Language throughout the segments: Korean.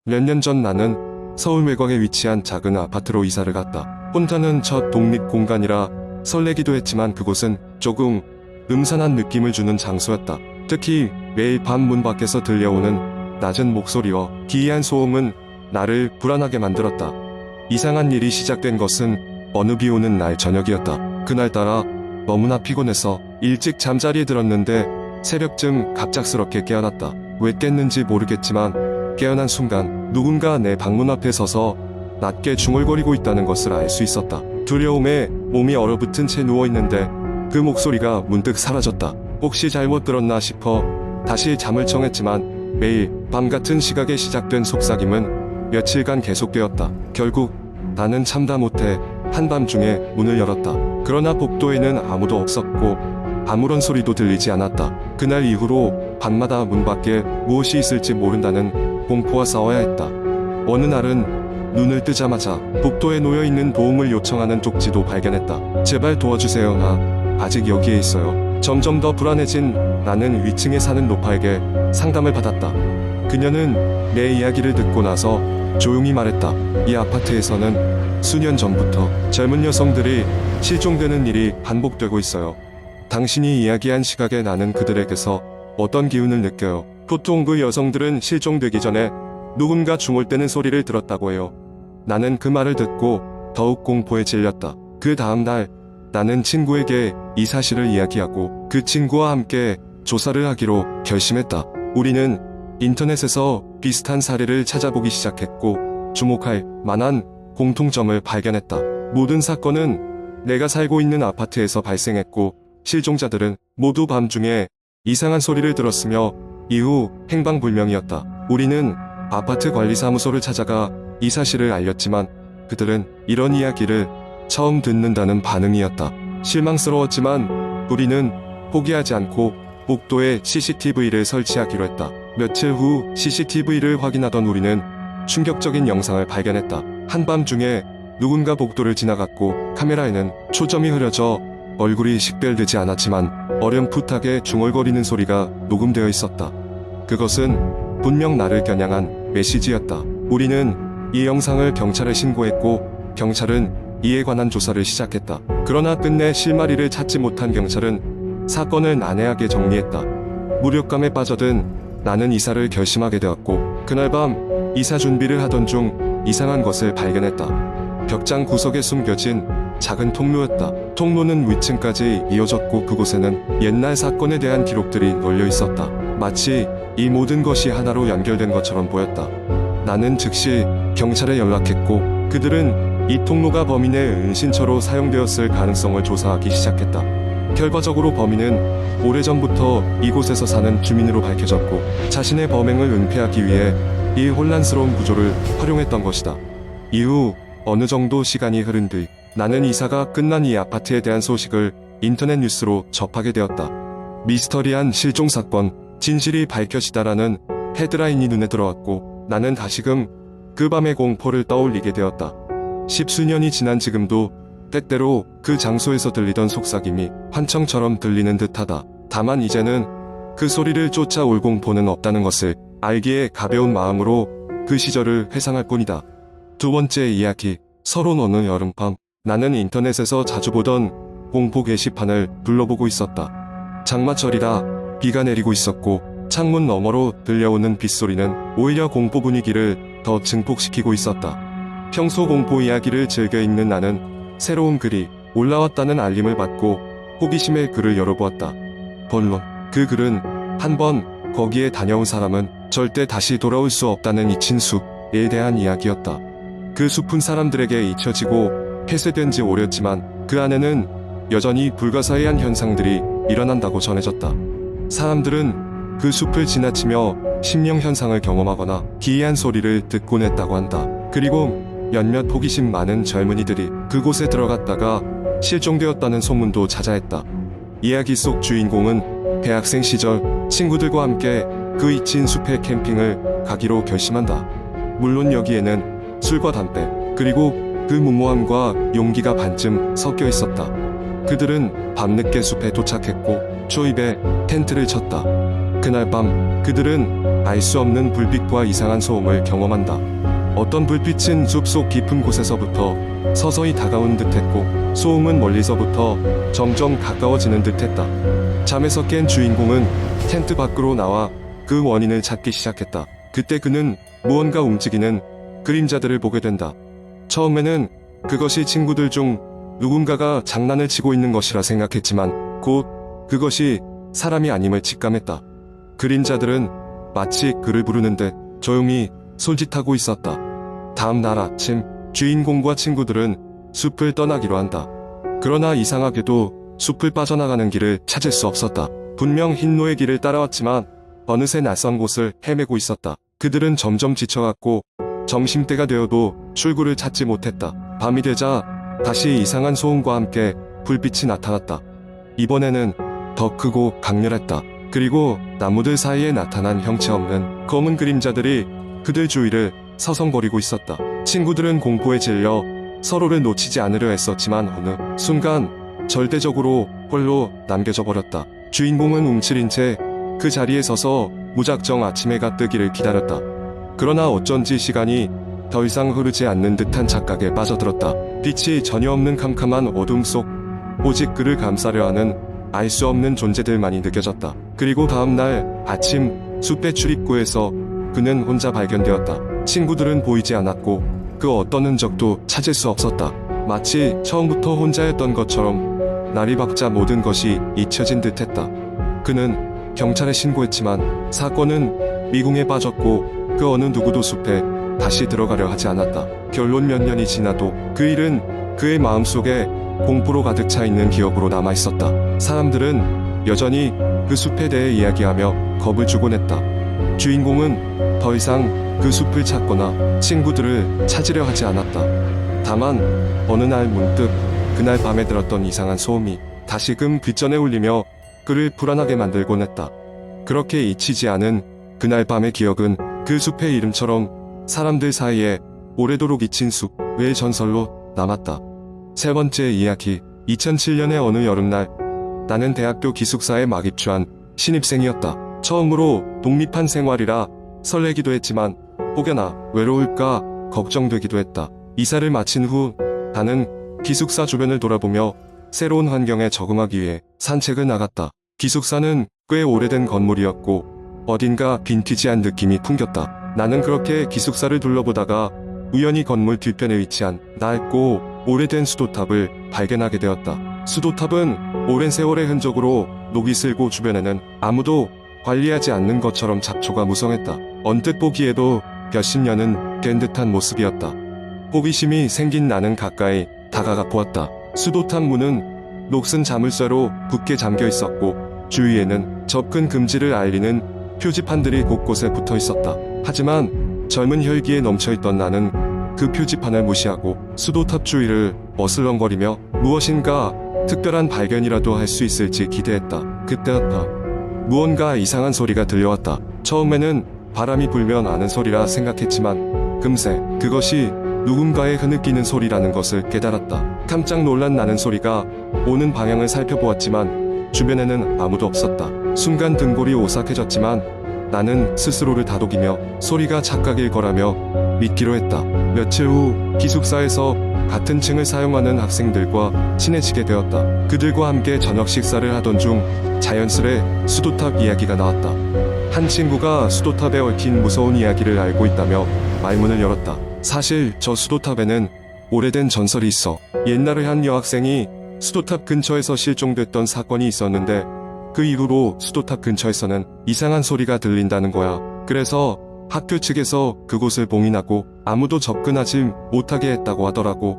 몇 년 전 나는 서울 매광에 위치한 작은 아파트로 이사를 갔다. 혼자는 첫 독립 공간이라 설레기도 했지만 그곳은 조금 음산한 느낌을 주는 장소였다. 특히 매일 밤 문 밖에서 들려오는 낮은 목소리와 기이한 소음은 나를 불안하게 만들었다. 이상한 일이 시작된 것은 어느 비 오는 날 저녁이었다. 그날따라 너무나 피곤해서 일찍 잠자리에 들었는데 새벽쯤 갑작스럽게 깨어났다. 왜 깼는지 모르겠지만 깨어난 순간 누군가 내 방문 앞에 서서 낮게 중얼거리고 있다는 것을 알 수 있었다. 두려움에 몸이 얼어붙은 채 누워있는데 그 목소리가 문득 사라졌다. 혹시 잘못 들었나 싶어 다시 잠을 청했지만 매일 밤 같은 시각에 시작된 속삭임은 며칠간 계속되었다. 결국 나는 참다 못해 한밤중에 문을 열었다. 그러나 복도에는 아무도 없었고 아무런 소리도 들리지 않았다. 그날 이후로 밤마다 문 밖에 무엇이 있을지 모른다는 공포와 싸워야 했다. 어느 날은 눈을 뜨자마자 복도에 놓여있는 도움을 요청하는 쪽지도 발견했다. 제발 도와주세요. 나 아직 여기에 있어요. 점점 더 불안해진 나는 위층에 사는 노파에게 상담을 받았다. 그녀는 내 이야기를 듣고 나서 조용히 말했다. 이 아파트에서는 수년 전부터 젊은 여성들이 실종되는 일이 반복되고 있어요. 당신이 이야기한 시각에 나는 그들에게서 어떤 기운을 느껴요. 보통 그 여성들은 실종되기 전에 누군가 중얼대는 소리를 들었다고 해요. 나는 그 말을 듣고 더욱 공포에 질렸다. 그 다음 날 나는 친구에게 이 사실을 이야기하고 그 친구와 함께 조사를 하기로 결심했다. 우리는 인터넷에서 비슷한 사례를 찾아보기 시작했고 주목할 만한 공통점을 발견했다. 모든 사건은 내가 살고 있는 아파트에서 발생했고 실종자들은 모두 밤중에 이상한 소리를 들었으며 이후 행방불명이었다. 우리는 아파트 관리사무소를 찾아가 이 사실을 알렸지만 그들은 이런 이야기를 처음 듣는다는 반응이었다. 실망스러웠지만 우리는 포기하지 않고 복도에 CCTV를 설치하기로 했다. 며칠 후 CCTV를 확인하던 우리는 충격적인 영상을 발견했다. 한밤중에 누군가 복도를 지나갔고 카메라에는 초점이 흐려져 얼굴이 식별되지 않았지만 어렴풋하게 중얼거리는 소리가 녹음되어 있었다. 그것은 분명 나를 겨냥한 메시지였다. 우리는 이 영상을 경찰에 신고했고 경찰은 이에 관한 조사를 시작했다. 그러나 끝내 실마리를 찾지 못한 경찰은 사건을 난해하게 정리했다. 무력감에 빠져든 나는 이사를 결심하게 되었고 그날 밤 이사 준비를 하던 중 이상한 것을 발견했다. 벽장 구석에 숨겨진 작은 통로였다. 통로는 위층까지 이어졌고 그곳에는 옛날 사건에 대한 기록들이 널려 있었다. 마치 이 모든 것이 하나로 연결된 것처럼 보였다. 나는 즉시 경찰에 연락했고 그들은 이 통로가 범인의 은신처로 사용되었을 가능성을 조사하기 시작했다. 결과적으로 범인은 오래전부터 이곳에서 사는 주민으로 밝혀졌고 자신의 범행을 은폐하기 위해 이 혼란스러운 구조를 활용했던 것이다. 이후 어느 정도 시간이 흐른 뒤 나는 이사가 끝난 이 아파트에 대한 소식을 인터넷 뉴스로 접하게 되었다. 미스터리한 실종사건, 진실이 밝혀지다라는 헤드라인이 눈에 들어왔고 나는 다시금 그 밤의 공포를 떠올리게 되었다. 십수년이 지난 지금도 때때로 그 장소에서 들리던 속삭임이 환청처럼 들리는 듯하다. 다만 이제는 그 소리를 쫓아올 공포는 없다는 것을 알기에 가벼운 마음으로 그 시절을 회상할 뿐이다. 두 번째 이야기, 서론 어느 여름밤 나는 인터넷에서 자주 보던 공포 게시판을 둘러보고 있었다. 장마철이라 비가 내리고 있었고 창문 너머로 들려오는 빗소리는 오히려 공포 분위기를 더 증폭시키고 있었다. 평소 공포 이야기를 즐겨 읽는 나는 새로운 글이 올라왔다는 알림을 받고 호기심에 글을 열어보았다. 본론, 그 글은 한번 거기에 다녀온 사람은 절대 다시 돌아올 수 없다는 잊힌 숲에 대한 이야기였다. 그 숲은 사람들에게 잊혀지고 폐쇄된 지 오래였지만 그 안에는 여전히 불가사의한 현상들이 일어난다고 전해졌다. 사람들은 그 숲을 지나치며 심령 현상을 경험하거나 기이한 소리를 듣곤 했다고 한다. 그리고 몇몇 호기심 많은 젊은이들이 그곳에 들어갔다가 실종되었다는 소문도 자자했다. 이야기 속 주인공은 대학생 시절 친구들과 함께 그 잊힌 숲에 캠핑을 가기로 결심한다. 물론 여기에는 술과 담배 그리고 그 무모함과 용기가 반쯤 섞여 있었다. 그들은 밤늦게 숲에 도착했고 초입에 텐트를 쳤다. 그날 밤 그들은 알 수 없는 불빛과 이상한 소음을 경험한다. 어떤 불빛은 숲속 깊은 곳에서부터 서서히 다가온 듯했고, 소음은 멀리서부터 점점 가까워지는 듯했다. 잠에서 깬 주인공은 텐트 밖으로 나와 그 원인을 찾기 시작했다. 그때 그는 무언가 움직이는 그림자들을 보게 된다. 처음에는 그것이 친구들 중 누군가가 장난을 치고 있는 것이라 생각했지만 곧 그것이 사람이 아님을 직감했다. 그림자들은 마치 그를 부르는데 조용히 솔짓하고 있었다. 다음 날 아침, 주인공과 친구들은 숲을 떠나기로 한다. 그러나 이상하게도 숲을 빠져나가는 길을 찾을 수 없었다. 분명 흰노의 길을 따라왔지만 어느새 낯선 곳을 헤매고 있었다. 그들은 점점 지쳐갔고 점심때가 되어도 출구를 찾지 못했다. 밤이 되자 다시 이상한 소음과 함께 불빛이 나타났다. 이번에는 더 크고 강렬했다. 그리고 나무들 사이에 나타난 형체 없는 검은 그림자들이 그들 주위를 서성거리고 있었다. 친구들은 공포에 질려 서로를 놓치지 않으려 했었지만 어느 순간 절대적으로 홀로 남겨져 버렸다. 주인공은 움츠린 채 그 자리에 서서 무작정 아침 해가 뜨기를 기다렸다. 그러나 어쩐지 시간이 더 이상 흐르지 않는 듯한 착각에 빠져들었다. 빛이 전혀 없는 캄캄한 어둠 속 오직 그를 감싸려 하는 알 수 없는 존재들만이 느껴졌다. 그리고 다음날 아침 숲의 출입구에서 그는 혼자 발견되었다. 친구들은 보이지 않았고 그 어떤 흔적도 찾을 수 없었다. 마치 처음부터 혼자였던 것처럼 날이 밝자 모든 것이 잊혀진 듯했다. 그는 경찰에 신고했지만 사건은 미궁에 빠졌고 그 어느 누구도 숲에 다시 들어가려 하지 않았다. 결론 몇 년이 지나도 그 일은 그의 마음속에 공포로 가득 차 있는 기억으로 남아있었다. 사람들은 여전히 그 숲에 대해 이야기하며 겁을 주곤 했다. 주인공은 더 이상 그 숲을 찾거나 친구들을 찾으려 하지 않았다. 다만 어느 날 문득 그날 밤에 들었던 이상한 소음이 다시금 귓전에 울리며 그를 불안하게 만들곤 했다. 그렇게 잊히지 않은 그날 밤의 기억은 그 숲의 이름처럼 사람들 사이에 오래도록 잊힌 숲의 전설로 남았다. 세 번째 이야기. 2007년의 어느 여름날, 나는 대학교 기숙사에 막 입주한 신입생이었다. 처음으로 독립한 생활이라 설레기도 했지만 혹여나 외로울까 걱정되기도 했다. 이사를 마친 후 나는 기숙사 주변을 돌아보며 새로운 환경에 적응하기 위해 산책을 나갔다. 기숙사는 꽤 오래된 건물이었고 어딘가 빈티지한 느낌이 풍겼다. 나는 그렇게 기숙사를 둘러보다가 우연히 건물 뒤편에 위치한 낡고 오래된 수도탑을 발견하게 되었다. 수도탑은 오랜 세월의 흔적으로 녹이 슬고 주변에는 아무도 관리하지 않는 것처럼 잡초가 무성했다. 언뜻 보기에도 몇십 년은 된 듯한 모습이었다. 호기심이 생긴 나는 가까이 다가가 보았다. 수도탑 문은 녹슨 자물쇠로 굳게 잠겨 있었고 주위에는 접근 금지를 알리는 표지판들이 곳곳에 붙어 있었다. 하지만 젊은 혈기에 넘쳐있던 나는 그 표지판을 무시하고 수도탑 주위를 어슬렁거리며 무엇인가 특별한 발견이라도 할 수 있을지 기대했다. 그때였다. 무언가 이상한 소리가 들려왔다. 처음에는 바람이 불면 아는 소리라 생각했지만 금세 그것이 누군가의 흐느끼는 소리라는 것을 깨달았다. 깜짝 놀란 나는 소리가 오는 방향을 살펴보았지만 주변에는 아무도 없었다. 순간 등골이 오싹해졌지만 나는 스스로를 다독이며 소리가 착각일 거라며 믿기로 했다. 며칠 후 기숙사에서 같은 층을 사용하는 학생들과 친해지게 되었다. 그들과 함께 저녁 식사를 하던 중 자연스레 수도탑 이야기가 나왔다. 한 친구가 수도탑에 얽힌 무서운 이야기를 알고 있다며 말문을 열었다. 사실 저 수도탑에는 오래된 전설이 있어. 옛날에 한 여학생이 수도탑 근처에서 실종됐던 사건이 있었는데 그 이후로 수도탑 근처에서는 이상한 소리가 들린다는 거야. 그래서 학교 측에서 그곳을 봉인하고 아무도 접근하지 못하게 했다고 하더라고.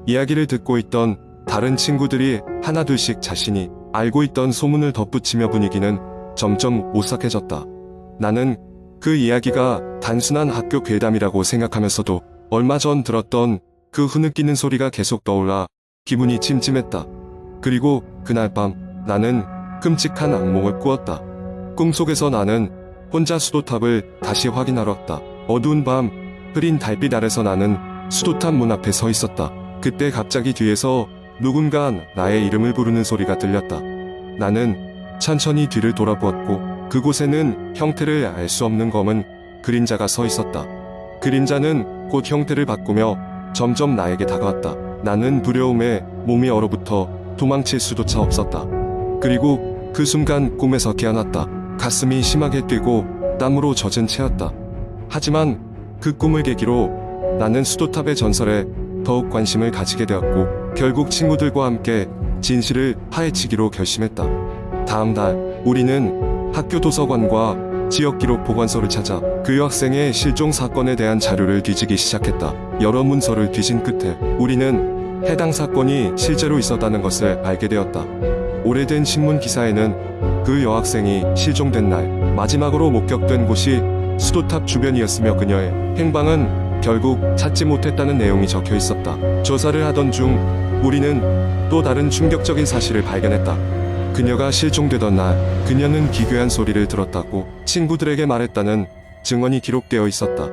이야기를 듣고 있던 다른 친구들이 하나둘씩 자신이 알고 있던 소문을 덧붙이며 분위기는 점점 오싹해졌다. 나는 그 이야기가 단순한 학교 괴담이라고 생각하면서도 얼마 전 들었던 그 흐느끼는 소리가 계속 떠올라 기분이 찜찜했다. 그리고 그날 밤 나는 끔찍한 악몽을 꾸었다. 꿈속에서 나는 혼자 수도탑을 다시 확인하러 왔다. 어두운 밤 흐린 달빛 아래서 나는 수도탑 문 앞에 서 있었다. 그때 갑자기 뒤에서 누군가 나의 이름을 부르는 소리가 들렸다. 나는 천천히 뒤를 돌아보았고 그곳에는 형태를 알 수 없는 검은 그림자가 서 있었다. 그림자는 곧 형태를 바꾸며 점점 나에게 다가왔다. 나는 두려움에 몸이 얼어붙어 도망칠 수조차 없었다. 그리고 그 순간 꿈에서 깨어났다. 가슴이 심하게 뛰고 땀으로 젖은 채였다. 하지만 그 꿈을 계기로 나는 수도탑의 전설에 더욱 관심을 가지게 되었고 결국 친구들과 함께 진실을 파헤치기로 결심했다. 다음 날 우리는 학교 도서관과 지역기록 보관소를 찾아 그 여학생의 실종 사건에 대한 자료를 뒤지기 시작했다. 여러 문서를 뒤진 끝에 우리는 해당 사건이 실제로 있었다는 것을 알게 되었다. 오래된 신문 기사에는 그 여학생이 실종된 날 마지막으로 목격된 곳이 수도탑 주변이었으며 그녀의 행방은 결국 찾지 못했다는 내용이 적혀 있었다. 조사를 하던 중 우리는 또 다른 충격적인 사실을 발견했다. 그녀가 실종되던 날 그녀는 기괴한 소리를 들었다고 친구들에게 말했다는 증언이 기록되어 있었다.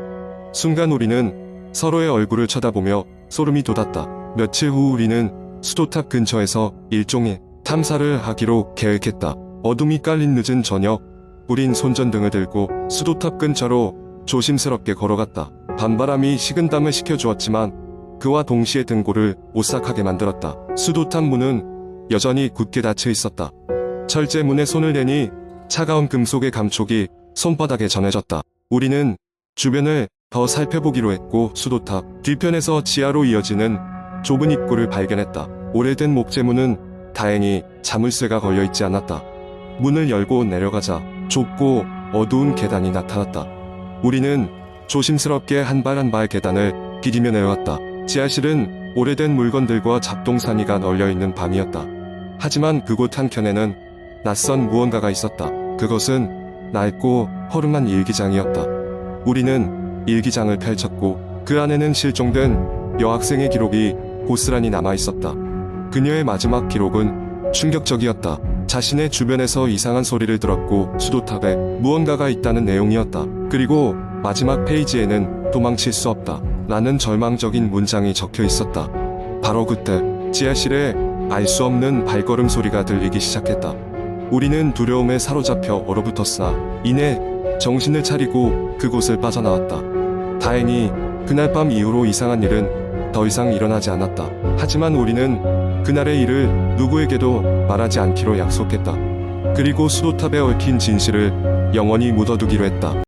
순간 우리는 서로의 얼굴을 쳐다보며 소름이 돋았다. 며칠 후 우리는 수도탑 근처에서 일종의 탐사를 하기로 계획했다. 어둠이 깔린 늦은 저녁 우린 손전등을 들고 수도탑 근처로 조심스럽게 걸어갔다. 밤바람이 식은땀을 식혀주었지만 그와 동시에 등골을 오싹하게 만들었다. 수도탑 문은 여전히 굳게 닫혀 있었다. 철제문에 손을 대니 차가운 금속의 감촉이 손바닥에 전해졌다. 우리는 주변을 더 살펴보기로 했고 수도탑 뒤편에서 지하로 이어지는 좁은 입구를 발견했다. 오래된 목재문은 다행히 자물쇠가 걸려있지 않았다. 문을 열고 내려가자 좁고 어두운 계단이 나타났다. 우리는 조심스럽게 한 발 한 발 계단을 디디며 내려왔다. 지하실은 오래된 물건들과 잡동사니가 널려있는 방이었다. 하지만 그곳 한켠에는 낯선 무언가가 있었다. 그것은 낡고 허름한 일기장이었다. 우리는 일기장을 펼쳤고 그 안에는 실종된 여학생의 기록이 고스란히 남아있었다. 그녀의 마지막 기록은 충격적이었다. 자신의 주변에서 이상한 소리를 들었고 수도탑에 무언가가 있다는 내용이었다. 그리고 마지막 페이지에는 도망칠 수 없다 라는 절망적인 문장이 적혀 있었다. 바로 그때 지하실에 알 수 없는 발걸음 소리가 들리기 시작했다. 우리는 두려움에 사로잡혀 얼어붙었으나 이내 정신을 차리고 그곳을 빠져나왔다. 다행히 그날 밤 이후로 이상한 일은 더 이상 일어나지 않았다. 하지만 우리는 그날의 일을 누구에게도 말하지 않기로 약속했다. 그리고 수도탑에 얽힌 진실을 영원히 묻어두기로 했다.